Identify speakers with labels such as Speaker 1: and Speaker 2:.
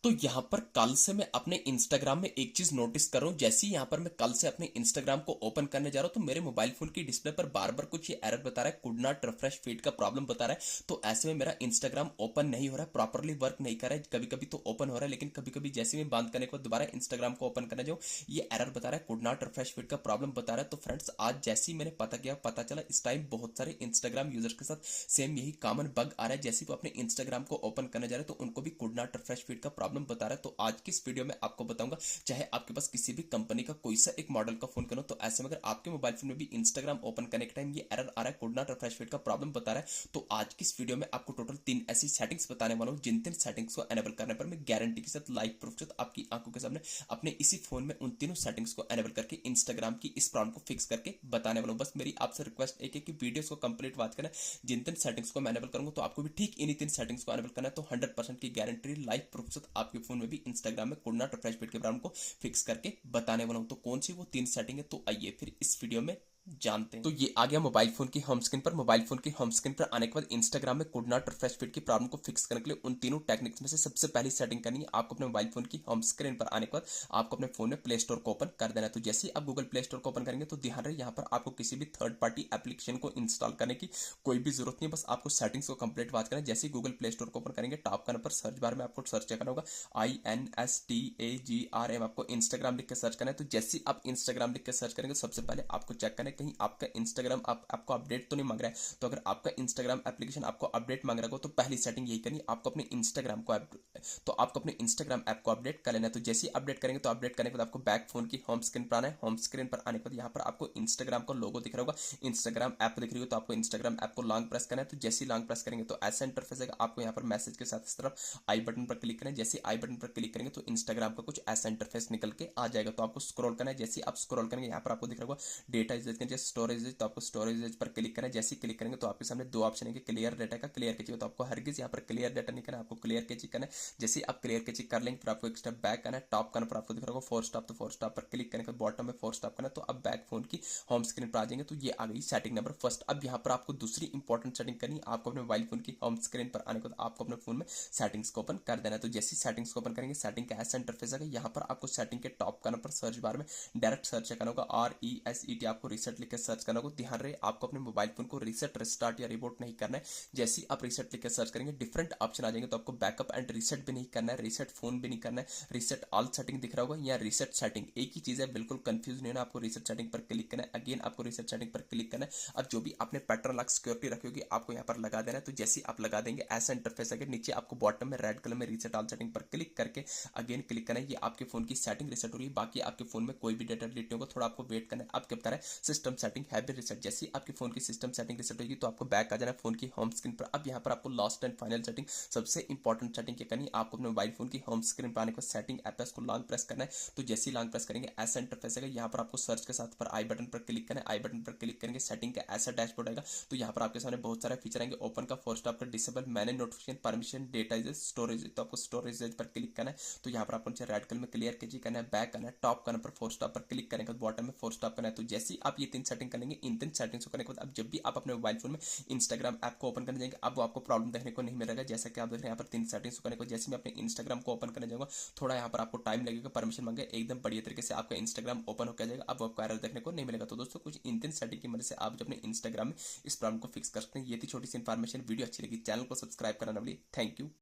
Speaker 1: तो यहाँ पर कल से मैं अपने इंस्टाग्राम में एक चीज नोटिस कर रहा हूँ। जैसे ही यहाँ पर मैं कल से अपने इंस्टाग्राम को ओपन करने जा रहा हूँ तो मेरे मोबाइल फोन की डिस्प्ले पर बार बार कुछ ये एरर बता रहा है, कुड नॉट रिफ्रेश फीड का प्रॉब्लम बता रहा है। तो ऐसे में मेरा इंस्टाग्राम ओपन नहीं हो रहा है, प्रॉपरली वर्क नहीं कर रहा है। कभी कभी तो ओपन हो रहा है, लेकिन कभी कभी जैसे मैं बंद करने के बाद दोबारा इंस्टाग्राम को ओपन करने जाऊँ ये एरर बता रहा है, कुड नॉट रिफ्रेश फीड का प्रॉब्लम बता रहा है। तो फ्रेंड्स आज जैसे ही मैंने पता चला इस टाइम बहुत सारे इंस्टाग्राम यूजर्स के साथ सेम यही कॉमन बग आ रहा है। जैसे वो अपने इंस्टाग्राम को ओपन करने जा रहे हैं तो उनको भी कुड नॉट रिफ्रेश फीड का प्रॉब्लम बता रहा है। तो आज की इस वीडियो में आपको बताऊंगा, चाहे आपके पास किसी भी कंपनी का कोई सा एक मॉडल का फोन करो, तो ऐसे में अगर आपके मोबाइल फोन में भी इंस्टाग्राम ओपन करने के टाइम ये एरर आ रहा है, कुड नॉट रिफ्रेश फीड का प्रॉब्लम बता रहा है, तो आज की इस वीडियो में आपको टोटल 3 ऐसी सेटिंग्स बताने वाला हूं जिन 3 सेटिंग्स को एनेबल करने पर मैं गारंटी के साथ लाइव प्रूफ के साथ आपकी आंखों के सामने अपने इसी फोन में उन तीनों सेटिंग्स को एनेबल करके इंस्टाग्राम की इस प्रॉब्लम को फिक्स करके बताने वाला हूं। बस मेरी आपसे रिक्वेस्ट एक है कि वीडियोस को कंप्लीट वॉच करना। जिन 3 सेटिंग्स को मैं एनेबल करूंगा तो आपको भी ठीक इन्हीं 3 सेटिंग्स को एनेबल करना है। तो 100% की गारंटी लाइव प्रूफ के साथ आपके फोन में भी इंस्टाग्राम में कुड नॉट रिफ्रेश फीड के प्रॉब्लम को फिक्स करके बताने वाला हूं। तो कौन सी वो 3 सेटिंग है, तो आइए फिर इस वीडियो में जानते हैं। तो ये आ गया मोबाइल फोन की होम स्क्रीन पर। मोबाइल फोन की होम स्क्रीन पर आने के बाद इंस्टाग्राम में कुड नॉट रिफ्रेश फीड की प्रॉब्लम को फिक्स करने के लिए उन तीनों टेक्निक्स में से सबसे पहली सेटिंग करनी है। आपको अपने मोबाइल फोन की होम स्क्रीन पर आने के बाद आपको अपने फोन में प्ले स्टोर को ओपन कर देना है। तो जैसे ही आप गूगल प्ले स्टोर को ओपन करेंगे तो ध्यान रहे यहाँ पर आपको किसी भी थर्ड पार्टी एप्लीकेशन को इंस्टॉल करने की कोई भी जरूरत नहीं है। बस आपको सेटिंग्स को कंप्लीट वॉच करना है। जैसे ही गूगल प्ले स्टोर को ओपन करेंगे टॉप करने पर सर्च बार में आपको सर्च करना होगा INSTAGRM, आपको इंस्टाग्राम लिख के सर्च करना है। तो जैसे ही आप इंस्टाग्राम लिख के सर्च करेंगे सबसे पहले आपको चेक करना है कहीं आपका इंस्टाग्राम आपको अपडेट तो नहीं मांग रहा है। तो अगर आपका इंस्टाग्राम एप्लीकेशन आपको अपडेट मांग रहा हो तो पहली सेटिंग यही करनी है, आपको अपने इंस्टाग्राम को आपको अपने इंस्टाग्राम ऐप को अपडेट कर लेना है। तो जैसे ही अपडेट करेंगे तो अपडेट करने के बाद आपको बैक फोन की होम स्क्रीन पर आना है। होम स्क्रीन पर आने के बाद यहाँ पर आपको इंस्टाग्राम का लोगो दिख रहा होगा, इंस्टाग्राम ऐप दिख रही हो तो आपको इंस्टाग्राम ऐप को लॉन्ग प्रेस करना है। तो जैसे ही लॉन्ग प्रेस करेंगे तो ऐसा इंटरफेस आएगा। आपको यहाँ पर मैसेज के साथ इस तरफ आई बटन पर क्लिक करें। जैसे आई बटन पर क्लिक करेंगे तो इंस्टाग्राम का कुछ ऐसा इंटरफेस निकल के आ जाएगा। तो आपको स्क्रॉल करना है। जैसे आप स्क्रॉल करेंगे यहाँ पर आपको दिख रहा होगा डेटा यूजेज, जैसे स्टोरेज, तो आपको स्टोरेज पर क्लिक करना है। जैसे ही क्लिक करेंगे तो आपके सामने दो ऑप्शन है कि क्लियर डेटा का क्लियर कैची, तो आपको हरगिज यहाँ पर क्लियर डेटा नहीं करना है, आपको क्लियर कैची करना है। जैसे आप क्लियर कैची कर लेंगे फिर आपको एक स्टेप बैक करना है। टॉप करना पर आपको दिख रहा होगा फोर स्टॉप, तो फोर स्टॉप पर क्लिक करने के बॉटम में फोर स्टॉप करना है। तो अब बैक फोन की होम स्क्रीन पर आ जाएंगे। तो ये आ गई सेटिंग नंबर फर्स्ट। अब यहाँ पर आपको दूसरी इंपॉर्टेंट सेटिंग करनी है। आपको अपने मोबाइल फोन की होम स्क्रीन पर आने के बाद आपको अपने फोन में सेटिंग्स को ओपन कर देना है। तो जैसे सेटिंग्स को ओपन करेंगे सेटिंग का ऐसा इंटरफेस आएगा। यहाँ पर आपको सेटिंग के टॉप करने पर सर्च बार में डायरेक्ट सर्च करना होगा RESET, आपको रिसेट लिख के सर्च करना होगा। ध्यान रहे आपको अपने मोबाइल फोन को रिसेट, रिस्टार्ट या रिबूट नहीं करना है। जैसे ही आप रिसेट लिख के सर्च करेंगे डिफरेंट ऑप्शन आ जाएंगे। तो आपको बैकअप एंड रिसेट भी नहीं करना है, रिसेट फोन भी नहीं करना है, रिसेट ऑल सेटिंग दिख रहा होगा या रिसेट सेटिंग एक ही चीज है, बिल्कुल कंफ्यूज नहीं होना। आपको रिसेट सेटिंग पर क्लिक करना है, अगेन आपको रिसेट सेटिंग पर क्लिक करना है। अब जो भी आपने पैटर्न लॉक सिक्योरिटी रखी होगी आपको यहाँ पर लगा देना है। तो जैसे आप लगा देंगे ऐसा इंटरफेस आएगा। नीचे आपको बॉटम में रेड कलर में रिसेट ऑल सेटिंग पर क्लिक करके अगेन क्लिक करना है। ये आपके फोन की सेटिंग रिसेट हो रही है, बाकी आपके फोन में कोई भी डेटा डिलीट नहीं होगा, थोड़ा आपको वेट करना है। अब क्या बता रहा है system setting have been reset. जैसे ही आपके फोन की सिस्टम सेटिंग रिसेट होगी तो आपको बैक आ जाना है फोन की होम स्क्रीन पर। अब यहाँ पर आपको लास्ट एंड फाइनल सेटिंग, सबसे इंपॉर्टेंट सेटिंग क्या करनी है, आपको अपने मोबाइल फोन की होम स्क्रीन पर आने को सेटिंग ऐप है उसको लॉन्ग प्रेस करना है। तो जैसे ही लॉन्ग प्रेस करेंगे ऐसा इंटरफेस आएगा। यहाँ पर आपको सर्च के साथ पर आई बटन पर क्लिक करना है। आई बटन पर क्लिक करेंगे सेटिंग का ऐसा डैशबोर्ड आएगा। तो यहाँ पर आपके सामने बहुत सारे फीचर आएंगे। ओपन का फोर स्टॉप का disable, manage notification, permission, data usage, storage, तो आपको स्टोरेज पर क्लिक करना है। तो यहाँ पर आपको नीचे रेड कलर में क्लियर कीजिए करना है, बैक करना है, टॉप करना पर फोर स्टॉप पर क्लिक करेंगे, बॉटम में फोर स्टॉप करना है। तो जैसे ही आप ये 3 सेटिंग करेंगे इन 3 सेटिंग्स को करने के बाद अब जब भी आप अपने मोबाइल फोन में इंस्टाग्राम ऐप को ओपन करने जाएंगे अब वो आपको प्रॉब्लम देखने को नहीं मिलेगा। जैसा कि आप देख रहे हैं यहाँ पर 3 सेटिंग्स करने को, जैसे मैं अपने इंस्टाग्राम को ओपन करने जाऊंगा थोड़ा यहाँ पर आपको टाइम लगेगा, परमिशन मांगे, एकदम बढ़िया तरीके से आपका इंस्टाग्राम ओपन होकर जाएगा। अब आपको एरर देखने को नहीं मिलेगा। तो दोस्तों कुछ इन 3 सेटिंग की मदद से आप अपने इंस्टाग्राम में इस प्रॉब्लम को फिक्स कर सकते हैं। ये थी छोटी सी इन्फॉर्मेशन। वीडियो अच्छी लगी चैनल को सब्सक्राइब करना ना भूलिए। Thank you.